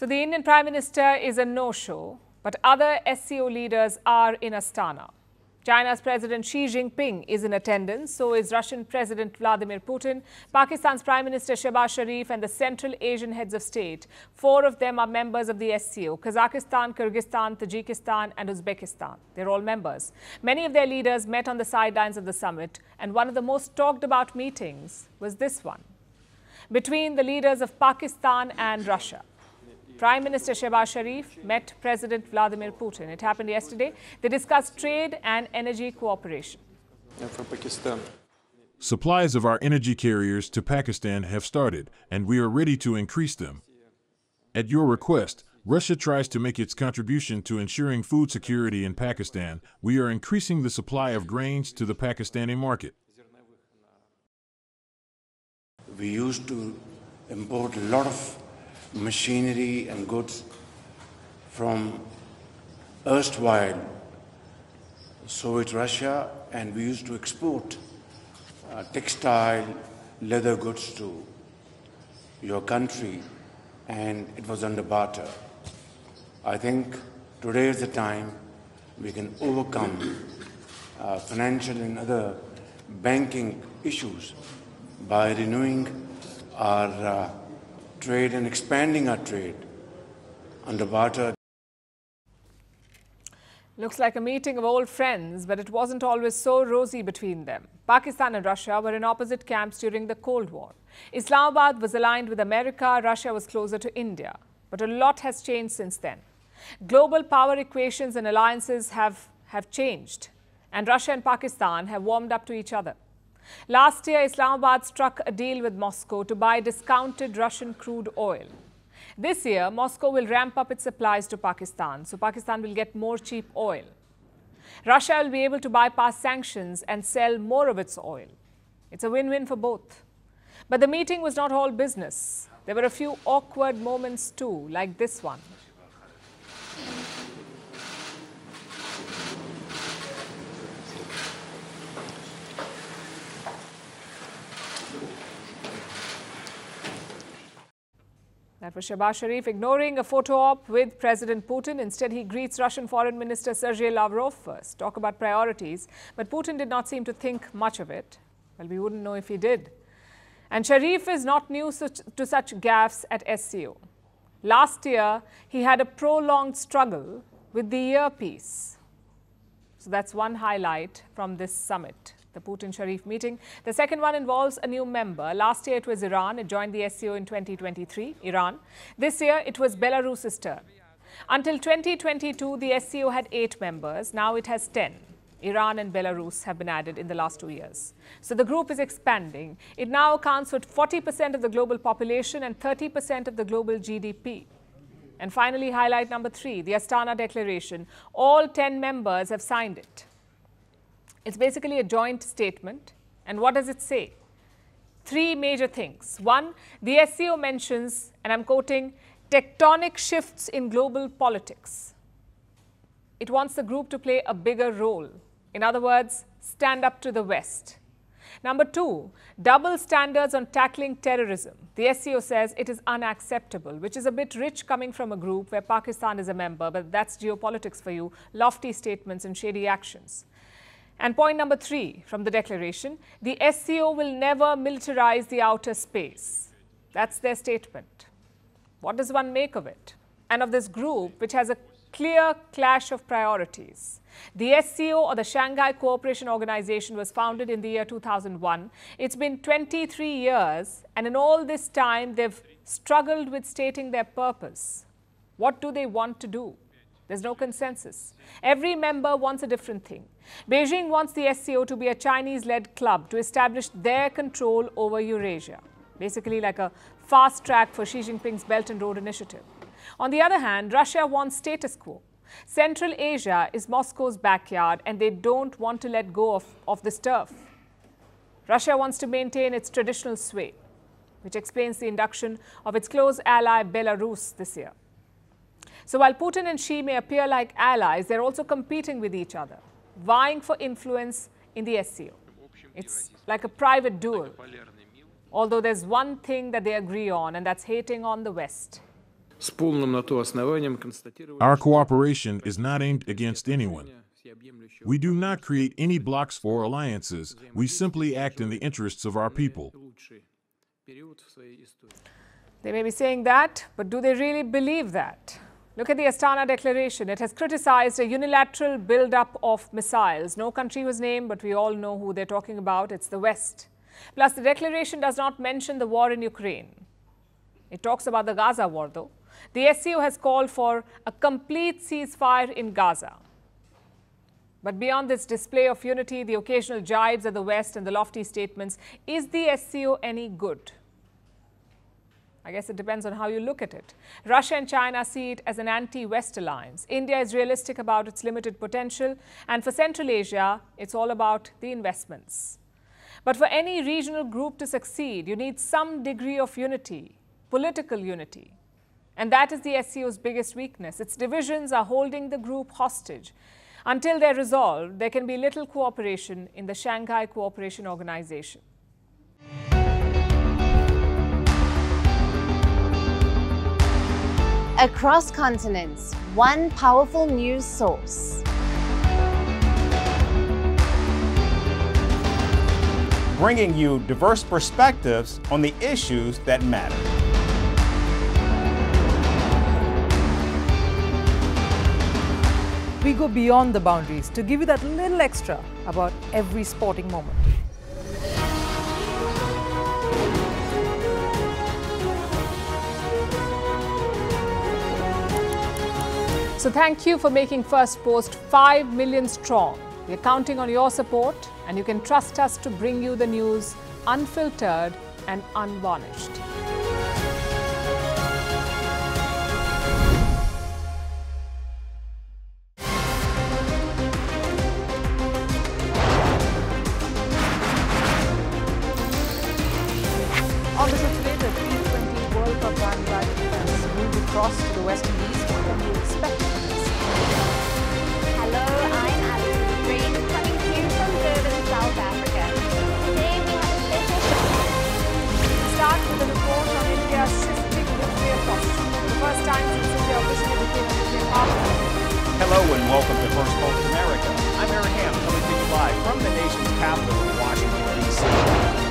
So the Indian Prime Minister is a no-show, but other SCO leaders are in Astana. China's President Xi Jinping is in attendance, so is Russian President Vladimir Putin, Pakistan's Prime Minister Shehbaz Sharif and the Central Asian heads of state. 4 of them are members of the SCO: Kazakhstan, Kyrgyzstan, Tajikistan and Uzbekistan. They're all members. Many of their leaders met on the sidelines of the summit, and one of the most talked about meetings was this one, between the leaders of Pakistan and Russia. Prime Minister Shehbaz Sharif met President Vladimir Putin. It happened yesterday. They discussed trade and energy cooperation. Supplies of our energy carriers to Pakistan have started, and we are ready to increase them. At your request, Russia tries to make its contribution to ensuring food security in Pakistan. We are increasing the supply of grains to the Pakistani market. We used to import a lot of machinery and goods from erstwhile Soviet Russia, and we used to export textile, leather goods to your country, and it was under barter. I think today is the time we can overcome financial and other banking issues by renewing our trade and expanding our trade under barter. Looks like a meeting of old friends, but it wasn't always so rosy between them. Pakistan and Russia were in opposite camps during the Cold War. Islamabad was aligned with America, Russia was closer to India. But a lot has changed since then. Global power equations and alliances have changed, and Russia and Pakistan have warmed up to each other. Last year, Islamabad struck a deal with Moscow to buy discounted Russian crude oil. This year, Moscow will ramp up its supplies to Pakistan, so Pakistan will get more cheap oil. Russia will be able to bypass sanctions and sell more of its oil. It's a win-win for both. But the meeting was not all business. There were a few awkward moments too, like this one. That was Shehbaz Sharif ignoring a photo op with President Putin. Instead, he greets Russian Foreign Minister Sergei Lavrov first. Talk about priorities. But Putin did not seem to think much of it. Well, we wouldn't know if he did. And Sharif is not new to such gaffes at SCO. Last year, he had a prolonged struggle with the earpiece. So that's one highlight from this summit, the Putin-Sharif meeting. The second one involves a new member. Last year it was Iran. It joined the SCO in 2023, Iran. This year it was Belarus's turn. Until 2022, the SCO had 8 members. Now it has 10. Iran and Belarus have been added in the last 2 years. So the group is expanding. It now accounts for 40% of the global population and 30% of the global GDP. And finally, highlight number 3, the Astana Declaration. All 10 members have signed it. It's basically a joint statement. And what does it say? 3 major things. 1, the SCO mentions, and I'm quoting, tectonic shifts in global politics. It wants the group to play a bigger role. In other words, stand up to the West. Number 2, double standards on tackling terrorism. The SCO says it is unacceptable, which is a bit rich coming from a group where Pakistan is a member, but that's geopolitics for you, lofty statements and shady actions. And point number 3 from the declaration, the SCO will never militarize the outer space. That's their statement. What does one make of it? And of this group, which has a clear clash of priorities. The SCO, or the Shanghai Cooperation Organization, was founded in the year 2001. It's been 23 years, and in all this time, they've struggled with stating their purpose. What do they want to do? There's no consensus. Every member wants a different thing. Beijing wants the SCO to be a Chinese-led club to establish their control over Eurasia. Basically like a fast track for Xi Jinping's Belt and Road Initiative. On the other hand, Russia wants status quo. Central Asia is Moscow's backyard, and they don't want to let go of this turf. Russia wants to maintain its traditional sway, which explains the induction of its close ally Belarus this year. So while Putin and Xi may appear like allies, they're also competing with each other, vying for influence in the SCO. It's like a private duel. Although there's one thing that they agree on, and that's hating on the West. Our cooperation is not aimed against anyone. We do not create any blocs or alliances. We simply act in the interests of our people. They may be saying that, but do they really believe that? Look at the Astana declaration. It has criticized a unilateral build-up of missiles. No country was named, but we all know who they're talking about. It's the West. Plus, the declaration does not mention the war in Ukraine. It talks about the Gaza war, though. The SCO has called for a complete ceasefire in Gaza. But beyond this display of unity, the occasional jibes at the West and the lofty statements, is the SCO any good? I guess it depends on how you look at it. Russia and China see it as an anti-West alliance. India is realistic about its limited potential. And for Central Asia, it's all about the investments. But for any regional group to succeed, you need some degree of unity, political unity. And that is the SCO's biggest weakness. Its divisions are holding the group hostage. Until they're resolved, there can be little cooperation in the Shanghai Cooperation Organization. Across continents, one powerful news source. Bringing you diverse perspectives on the issues that matter. We go beyond the boundaries to give you that little extra about every sporting moment. So thank you for making Firstpost 5 million strong. We're counting on your support, and you can trust us to bring you the news unfiltered and unvarnished. On the show today, the T20 World Cup bandwagon has moved across to the West Indies. What can you expect from this? Hello, I'm Alison Green, coming to you from Durban, South Africa. Today we have a special show. We start with a report on India's shifting nuclear posture. For the first time since India officially became a nuclear power. Hello and welcome to Firstpost America. I'm Eric Ham, coming to you live from the nation's capital in Washington, D.C.